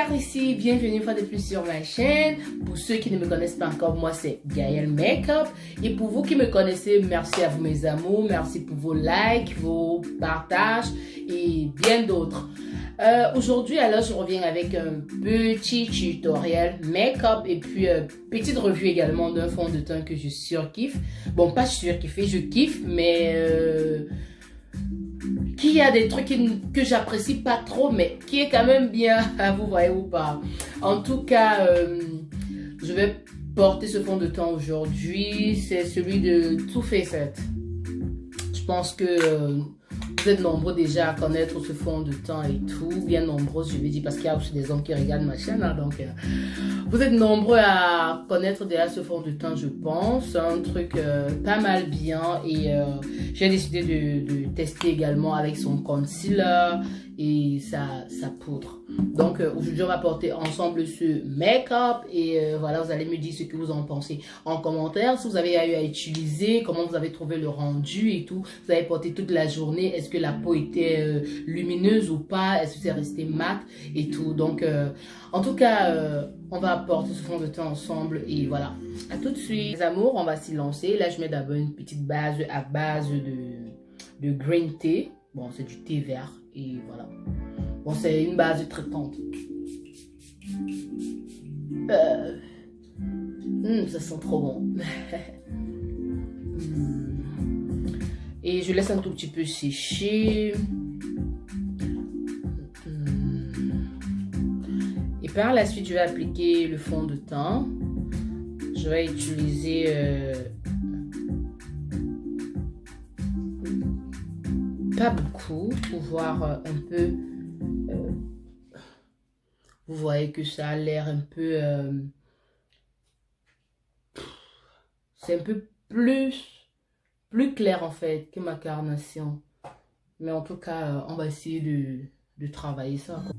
par ici, bienvenue une fois de plus sur ma chaîne. Pour ceux qui ne me connaissent pas encore, moi c'est Gaëlle Makeup. Et pour vous qui me connaissez, merci à vous mes amours, merci pour vos likes, vos partages et bien d'autres. Aujourd'hui alors je reviens avec un petit tutoriel make-up et puis petite revue également d'un fond de teint que je surkiffe. Bon, pas surkiffé, je kiffe, mais qui a des trucs que j'apprécie pas trop, mais qui est quand même bien, vous voyez ou pas. En tout cas, je vais porter ce fond de teint aujourd'hui. C'est celui de Too Faced. Je pense que vous êtes nombreux déjà à connaître ce fond de teint et tout. Bien nombreux, je vais dire, parce qu'il y a aussi des hommes qui regardent ma chaîne. Hein, donc, vous êtes nombreux à connaître déjà ce fond de teint, je pense. Un truc pas mal bien. Et j'ai décidé de tester également avec son concealer et sa poudre. Donc, aujourd'hui, on va porter ensemble ce make-up. Et voilà, vous allez me dire ce que vous en pensez en commentaire. Si vous avez eu à utiliser, comment vous avez trouvé le rendu et tout. Vous avez porté toute la journée. Est-ce que la peau était lumineuse ou pas? Est-ce que c'est resté mat et tout? Donc, en tout cas, on va porter ce fond de teint ensemble. Et voilà, à tout de suite. Les amours, on va s'y lancer. Là, je mets d'abord une petite base à base de green tea. Bon, c'est du thé vert. Et voilà. Bon, c'est une base très tendre. Ça sent trop bon. Et je laisse un tout petit peu sécher. Et par la suite, je vais appliquer le fond de teint. Je vais utiliser pas beaucoup pour voir un peu. Vous voyez que ça a l'air un peu. C'est un peu plus clair en fait que ma carnation. Mais en tout cas, on va essayer de travailler ça, quoi.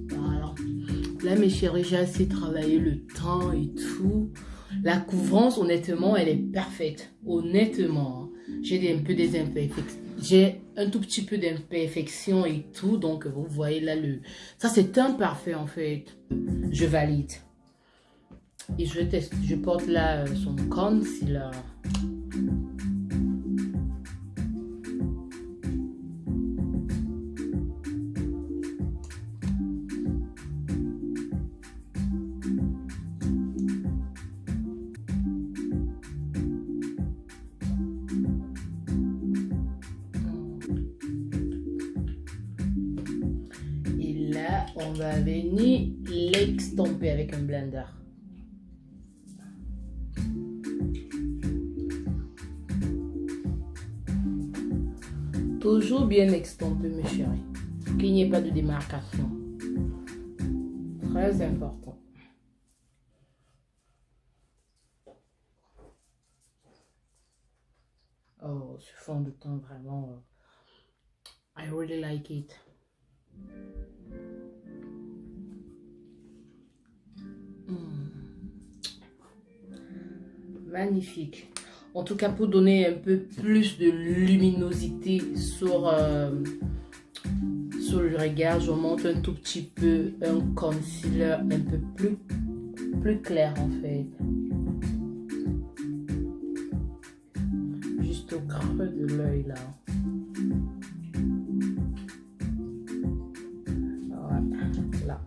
Voilà. Là, mes chéris, j'ai assez travaillé le teint et tout. La couvrance, honnêtement, elle est parfaite. Honnêtement, j'ai un peu des imperfections. J'ai un tout petit peu d'imperfection et tout. Donc, vous voyez là, ça c'est un parfait en fait. Je valide. Et je porte là son concealer. On va venir l'extamper avec un blender. Toujours bien extamper, mes chéris. Qu'il n'y ait pas de démarcation. Très important. Oh, ce fond de teint vraiment. I really like it. Magnifique. En tout cas, pour donner un peu plus de luminosité sur le regard, je monte un tout petit peu un concealer un peu plus clair en fait. Juste au creux de l'œil là. Voilà, là.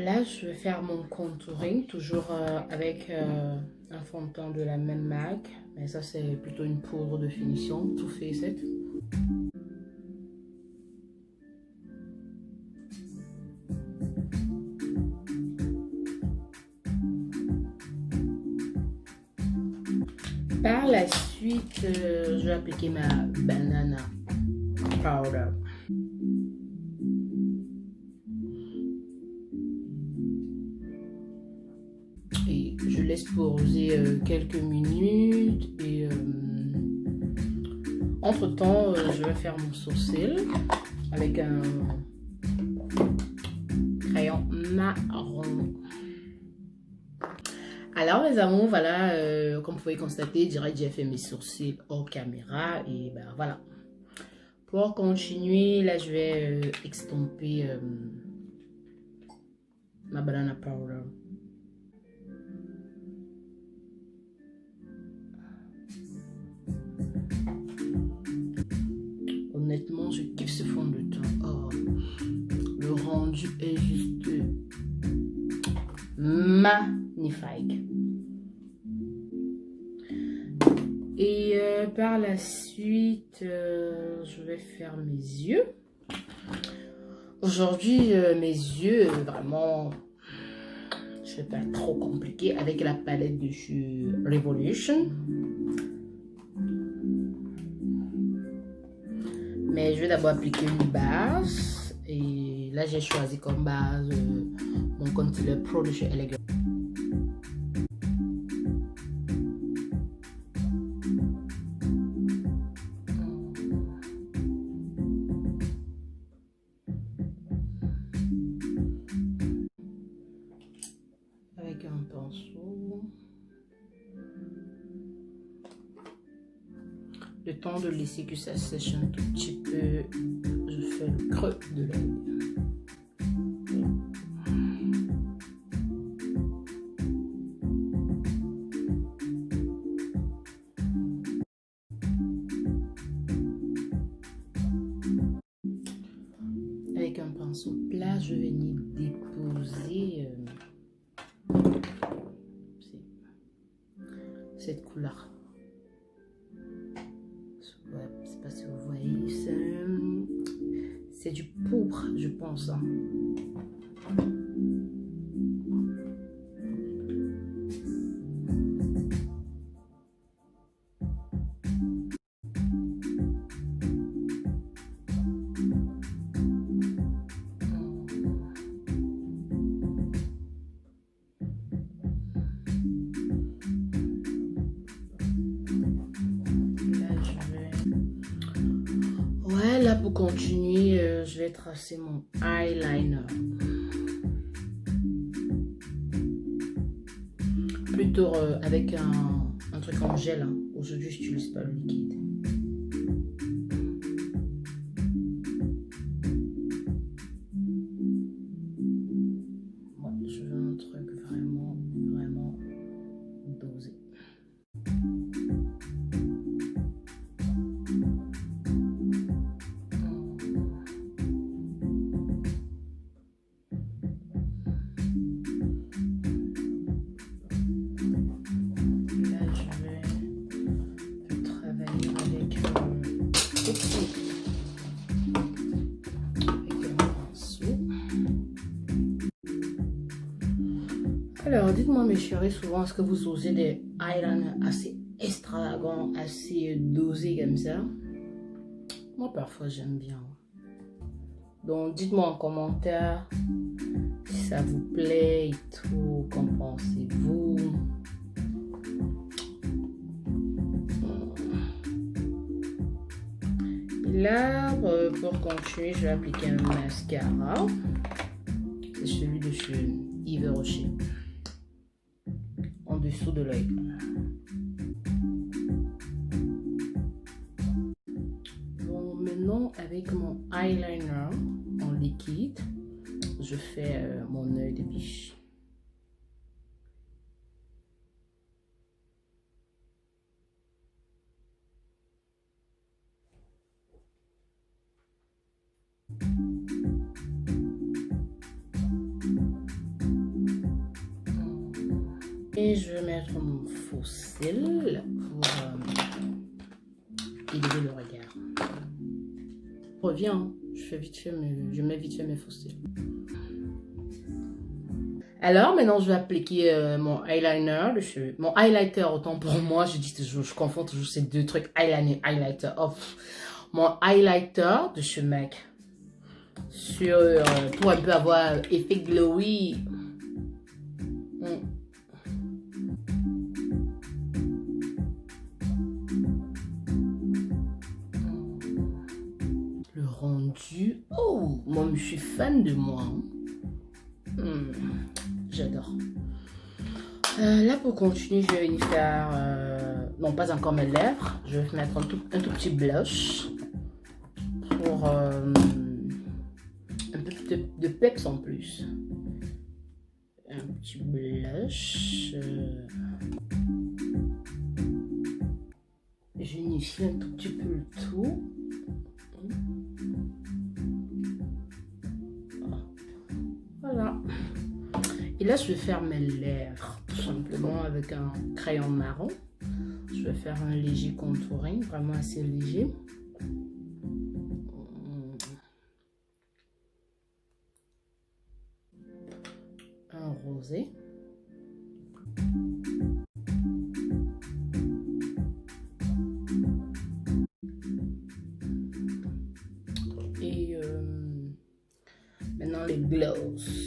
Là, je vais faire mon contouring, toujours avec un fond de teint de la même marque. Mais ça, c'est plutôt une poudre de finition, Too Faced. Par la suite, suite, je vais appliquer ma banana powder. Et je laisse poser quelques minutes. Et entre temps, je vais faire mon sourcil avec un crayon marron. Alors les amours, voilà, comme vous pouvez constater, je dirais que j'ai fait mes sourcils hors caméra. Et ben voilà. Pour continuer, là je vais extomper ma banana powder. Honnêtement, je kiffe ce fond de teint. Oh, le rendu est juste magnifique. Et par la suite, je vais faire mes yeux. Aujourd'hui, mes yeux, vraiment, je fais pas trop compliqué avec la palette de chez Revolution. Mais je vais d'abord appliquer une base. Et là, j'ai choisi comme base mon concealer Pro de chez Elegant. Avec un pinceau. Le temps de laisser que ça sèche un tout petit peu, je fais le creux de l'œil. Avec un pinceau plat, je vais venir déposer cette couleur. Ouais, je sais pas si vous voyez, c'est du pourpre, je pense. Hein. Là, pour continuer, je vais tracer mon eyeliner. Plutôt avec un truc en gel. Hein. Aujourd'hui, je n'utilise pas le liquide. Ouais, je veux un truc vraiment, vraiment dosé. Alors, dites-moi mes chéris, souvent, est-ce que vous osez des eyeliners assez extravagants, assez dosés comme ça? Moi, parfois, j'aime bien. Donc, dites-moi en commentaire si ça vous plaît et tout, qu'en pensez-vous? Et là, pour continuer, je vais appliquer un mascara. C'est celui de chez Yves Rocher. En dessous de l'œil. Bon, maintenant, avec mon eyeliner en liquide, je fais mon œil de biche. Et je vais mettre mon faux cil pour élever le regard. Reviens, je mets vite fait mes faux cils. Alors maintenant, je vais appliquer mon eyeliner dessus. Mon highlighter, autant pour moi, je confonds toujours ces deux trucs, eyeliner, highlighter. Oh, mon highlighter de chez MAC sur pour un peu avoir effet glowy. Le rendu, oh, moi je suis fan de moi. J'adore. Là pour continuer, je vais venir faire, non pas encore mes lèvres, je vais mettre un tout petit blush pour un peu de peps en plus. Un petit blush. J'unifie un tout petit peu le tout. Voilà. Et là, je vais faire mes lèvres tout simplement avec un crayon marron. Je vais faire un léger contouring, vraiment assez léger. Un rosé. Et maintenant les gloss.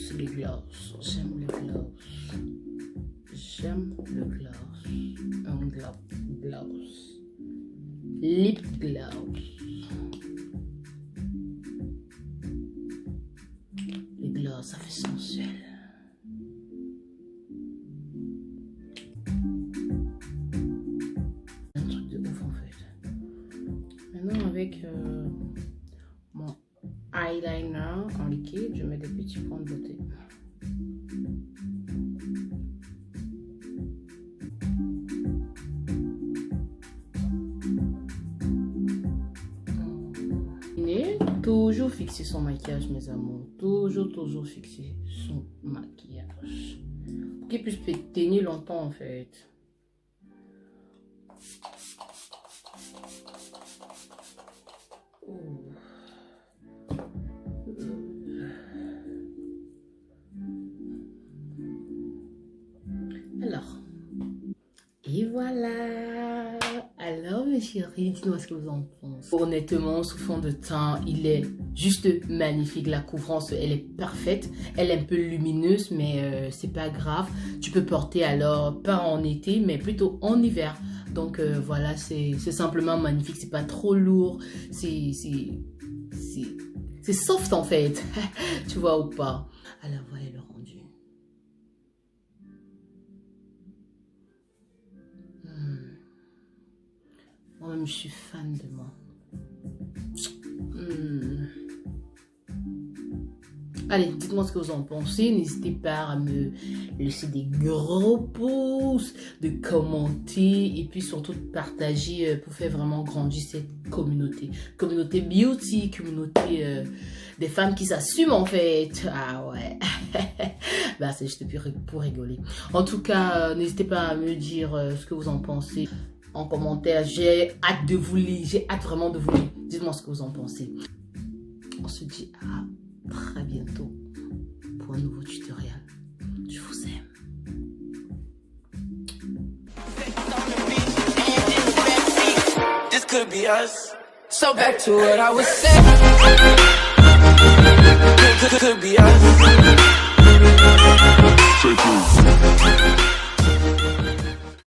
J'aime le gloss. Un gloss. Lip gloss. Les gloss, ça fait sensuel. Un truc de ouf en fait. Maintenant avec mon eyeliner en liquide, je mets des petits points de beauté. Toujours fixer son maquillage, mes amours. Toujours fixer son maquillage. Pour qu'il puisse tenir longtemps, en fait. Alors. Et voilà. Alors, mes chéris, dites-moi ce que vous en pensez. Honnêtement, sous fond de teint, il est juste magnifique. La couvrance, elle est parfaite. Elle est un peu lumineuse, mais c'est pas grave. Tu peux porter alors, pas en été, mais plutôt en hiver. Donc voilà, c'est simplement magnifique. C'est pas trop lourd. C'est soft en fait. Tu vois ou pas? Alors, voilà le rendu. Moi-même, je suis fan de moi. Allez, dites-moi ce que vous en pensez. N'hésitez pas à me laisser des gros pouces, de commenter et puis surtout de partager pour faire vraiment grandir cette communauté. Communauté beauty, communauté des femmes qui s'assument en fait. Ah ouais. Bah, c'est juste pour rigoler. En tout cas, n'hésitez pas à me dire ce que vous en pensez en commentaire. J'ai hâte de vous lire. J'ai hâte vraiment de vous lire. Dites-moi ce que vous en pensez. On se dit à très bientôt pour un nouveau tutoriel. Je vous aime. This could be us. So back to what I was saying. Could be us.